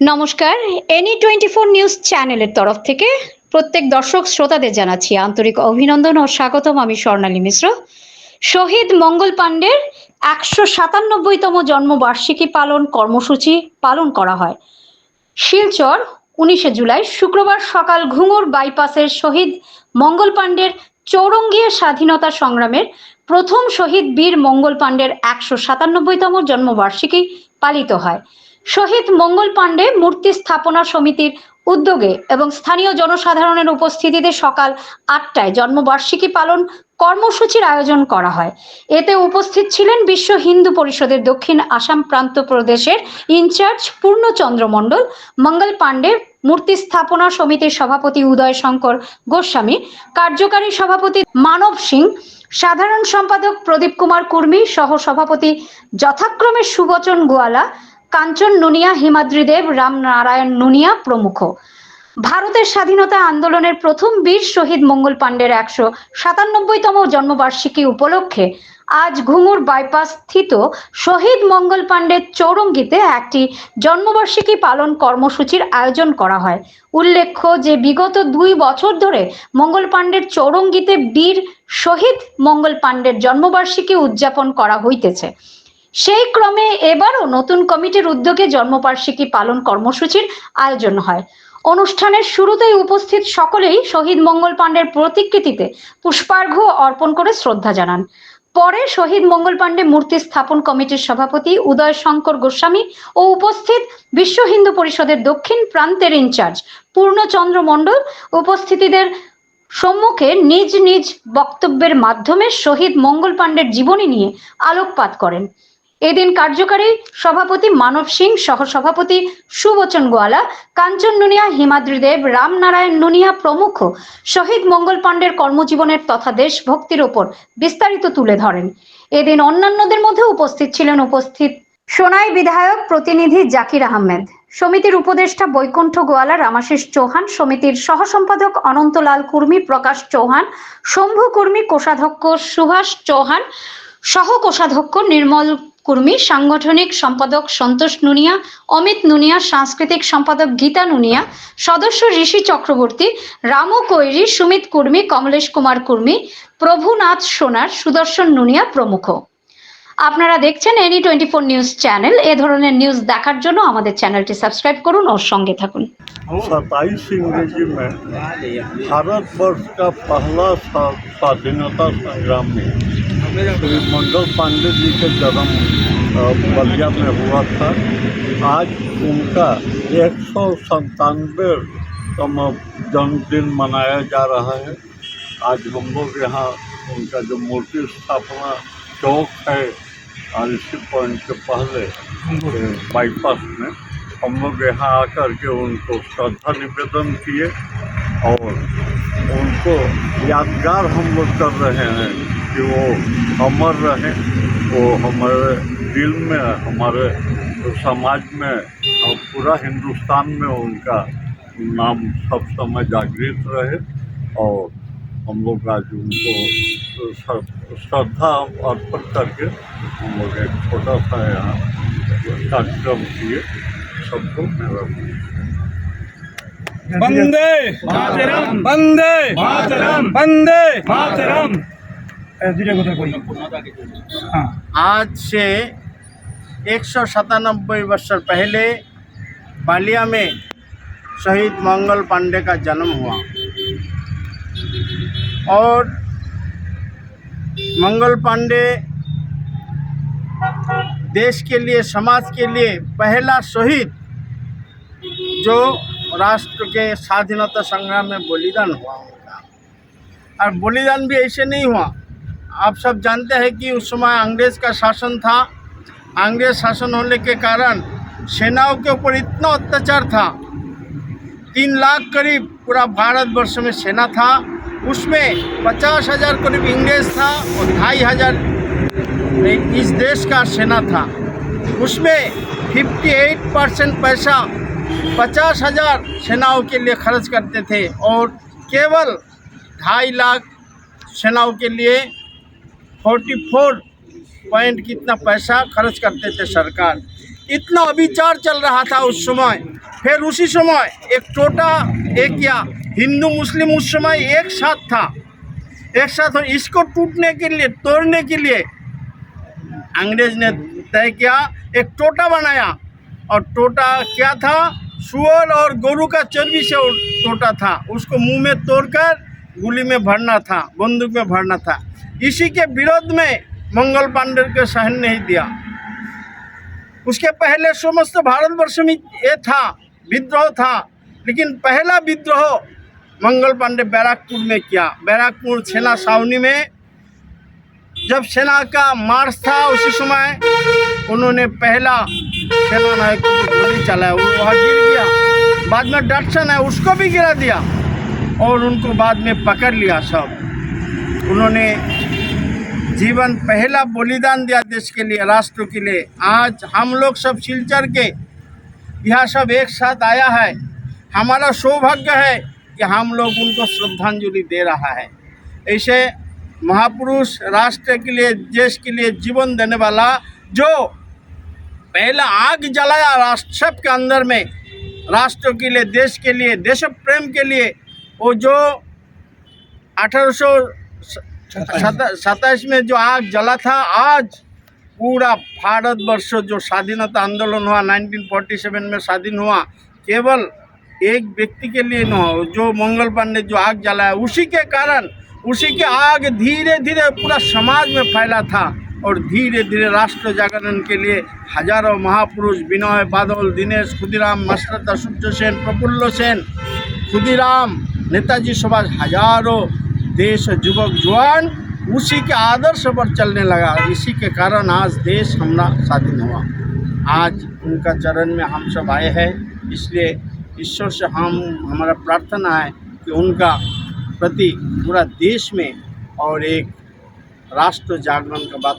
নমস্কার, NE24 news চ্যানেলের তরফ থেকে প্রত্যেক দর্শক শ্রোতাদের জানাচ্ছি আন্তরিক অভিনন্দন ও স্বাগতম। আমি স্বর্ণালী মিশ্র। শহীদ মঙ্গল পাণ্ডের 197তম জন্মবার্ষিকী পালন কর্মসূচি পালন করা হয় শিলচর 19শে জুলাই শুক্রবার সকাল ঘুঙুর বাইপাসের শহীদ মঙ্গল পাণ্ডের চৌরঙ্গীর স্বাধীনতা সংগ্রামের প্রথম শহীদ বীর মঙ্গল পাণ্ডের 197তম জন্মবার্ষিকী পালিত হয়। শহীদ মঙ্গল পাণ্ডে মূর্তি স্থাপনা সমিতির উদ্যোগে এবং স্থানীয় জনসাধারণের উপস্থিতিতে সকাল 8টায় জন্মবার্ষিকী পালন কর্মসূচির আয়োজন করা হয়। এতে উপস্থিত ছিলেন বিশ্ব হিন্দু পরিষদের দক্ষিণ আসাম প্রান্ত প্রদেশের ইনচার্জ পূর্ণচন্দ্র মণ্ডল, মঙ্গল পাণ্ডে মূর্তি স্থাপনা সমিতির সভাপতি উদয় শঙ্কর গোস্বামী, কার্যকারী সভাপতি মানব সিং, সাধারণ সম্পাদক প্রদীপ কুমার কুর্মী, সহ সভাপতি যথাক্রমে সুবচন গোয়ালা, কাঞ্চন নুনিয়া, হিমাদ্রি দেব, রাম নারায়ণ নুনিয়া প্রমুখ। ভারতের স্বাধীনতা আন্দোলনের প্রথম বীর শহীদ মঙ্গল পাণ্ডের 197তম জন্মবার্ষিকী উপলক্ষে আজ ঘুঙুর বাইপাস স্থিত শহীদ মঙ্গল পাণ্ডের চৌরঙ্গীতে একটি জন্মবার্ষিকী পালন কর্মসূচির আয়োজন করা হয়। উল্লেখ্য যে বিগত 2 বছর ধরে মঙ্গল পাণ্ডের চৌরঙ্গীতে বীর শহীদ মঙ্গল পাণ্ডের জন্মবার্ষিকী উদযাপন করা হইতেছে। সেই ক্রমে এবারও নতুন কমিটির উদ্যোগে জন্মবার্ষিকী পালন কর্মসূচির আয়োজন হয়। অনুষ্ঠানের শুরুতেই উপস্থিত সকলেই শহীদ মঙ্গল পাণ্ডের প্রতিকৃতিতে পুষ্পার্ঘ্য অর্পণ করে শ্রদ্ধা জানান। পরে শহীদ মঙ্গল পাণ্ডে মূর্তি স্থাপন কমিটির সভাপতি উদয় শঙ্কর গোস্বামী ও উপস্থিত বিশ্ব হিন্দু পরিষদের দক্ষিণ প্রান্তের ইনচার্জ পূর্ণচন্দ্র মণ্ডল উপস্থিতিদের সম্মুখে নিজ নিজ বক্তব্যের মাধ্যমে শহীদ মঙ্গল পাণ্ডের জীবনী নিয়ে আলোকপাত করেন। এদিন কার্যকারী সভাপতি মানব সিং, সহ সভাপতি সুবচন গোয়ালা, কাঞ্চন নুনিয়া, হিমাদ্রি দেব, রাম নারায়ণ নুনিয়া প্রমুখ শহীদ মঙ্গল পাণ্ডের কর্মজীবনের তথা দেশভক্তির ওপর বিস্তারিত তুলে ধরেন। এদিন অন্যান্যদের মধ্যে উপস্থিত ছিলেন সোনাই বিধায়ক প্রতিনিধি জাকির আহমেদ, সমিতির উপদেষ্টা বৈকুণ্ঠ গোয়ালা, রামাশিস চৌহান, সমিতির সহ সম্পাদক অনন্তলাল কুর্মী, প্রকাশ চৌহান, শম্ভু কুর্মী, কোষাধ্যক্ষ সুভাষ চৌহান, সহ কোষাধ্যক্ষ নির্মল কুর্মী, সাংগঠনিক সম্পাদক সন্তোষ নুনিয়া, অমিত নুনিয়া, সাংস্কৃতিক সম্পাদক গীতা নুনিয়া, সদস্য ঋষি চক্রবর্তী, রামু কৈরি, সুমিত কুর্মী, কমলেশ কুমার কুর্মী, প্রভুনাথ সোনার, সুদর্শন নুনিয়া প্রমুখ। আপনারা দেখছেন NE24 নিউজ চ্যানেল। এ ধরনের নিউজ দেখার জন্য আমাদের চ্যানেলটি সাবস্ক্রাইব করুন ও সঙ্গে থাকুন। 27 अंग्रेजी में भारतवर्ष का पहला स्वाधीनता संग्राम में श्री मंगल पांडे जी के जन्म बलिया में हुआ था। आज उनका 197तम जन्मदिन मनाया जा रहा है। आज हम लोग यहाँ उनका जो मूर्ति स्थापना चौक है RC पॉइंट के पहले बाईपास में, हम लोग यहाँ आकर के उनको श्रद्धा निवेदन किए और उनको यादगार हम लोग कर रहे हैं कि वो अमर रहे, वो हमारे दिल में, हमारे समाज में और पूरा हिंदुस्तान में उनका नाम सब समय जागृत रहे। और हम लोग आज उनको श्रद्धा अर्पण करके हम लोग एक छोटा सा यहाँ कार्यक्रम किए। सबको मेरा वंदे मातरम, वंदे मातरम, वंदे मातरम। आज से 197 वर्ष पहले बालिया में शहीद मंगल पांडे का जन्म हुआ और मंगल पांडे देश के लिए, समाज के लिए पहला शहीद जो राष्ट्र के स्वाधीनता संग्राम में बलिदान हुआ उनका। और बलिदान भी ऐसे नहीं हुआ, आप सब जानते हैं कि उस समय अंग्रेज़ का शासन था। अंग्रेज शासन होने के कारण सेनाओं के ऊपर इतना अत्याचार था। 3 लाख करीब पूरा भारतवर्ष में सेना था, उसमें 50,000 करीब इंग्रेज था और 2,500 इस देश का सेना था। उसमें 58% पैसा 50,000 सेनाओं के लिए खर्च करते थे और केवल 2.5 लाख सेनाओं के लिए 44 पॉइंट कितना पैसा खर्च करते थे सरकार। इतना अविचार चल रहा था उस समय। फिर उसी समय एक टोटा एक या हिंदू मुस्लिम उस समय एक साथ था, एक साथ। और इसको टूटने के लिए, तोड़ने के लिए अंग्रेज ने तय किया, एक टोटा बनाया। और टोटा क्या था? सूअर और गोरू का चर्बी से टोटा था। उसको मुंह में तोड़कर गोली में भरना था, बंदूक में भरना था। इसी के विरोध में मंगल पांडे को सहन नहीं दिया। उसके पहले समस्त भारतवर्ष में ये था, विद्रोह था। लेकिन पहला विद्रोह मंगल पांडे बैराकपुर में किया। बैराकपुर सेना छावनी में जब सेना का मार्च था, उसी समय उन्होंने पहला सेना नायक को गोली चलाया, वो वहाँ गिर गया। बाद में डटसन है, उसको भी गिरा दिया और उनको बाद में पकड़ लिया सब। उन्होंने जीवन पहला बलिदान दिया देश के लिए, राष्ट्र के लिए। आज हम लोग सब सिलचर के यहाँ सब एक साथ आया है। हमारा सौभाग्य है कि हम लोग उनको श्रद्धांजलि दे रहा है। ऐसे महापुरुष, राष्ट्र के लिए, देश के लिए जीवन देने वाला, जो पहला आग जलाया राष्ट्र सबके अंदर में, राष्ट्र के लिए, देश के लिए, देश प्रेम के लिए। वो जो 1827 में जो आग जला था, आज पूरा भारतवर्ष जो स्वाधीनता आंदोलन हुआ, 1947 में स्वाधीन हुआ, केवल एक व्यक्ति के लिए न हो, जो मंगल पांडे जो आग जलाया, उसी के कारण, उसी के आग धीरे धीरे पूरा समाज में फैला था। और धीरे धीरे राष्ट्र जागरण के लिए हजारों महापुरुष, विनय बादल, दिनेश, खुदीराम, मसरत, सूर्य सेन, प्रफुल्ल सेन, खुदीराम, नेताजी सुभाष, हजारों देश युवक जवान उसी के आदर्श पर चलने लगा। इसी के कारण आज देश हमारा स्वाधीन हुआ। आज उनका चरण में हम सब आए हैं। इसलिए ईश्वर से हमारा प्रार्थना है कि उनका प्रति पूरा देश में और एक राष्ट्र जागरण का बात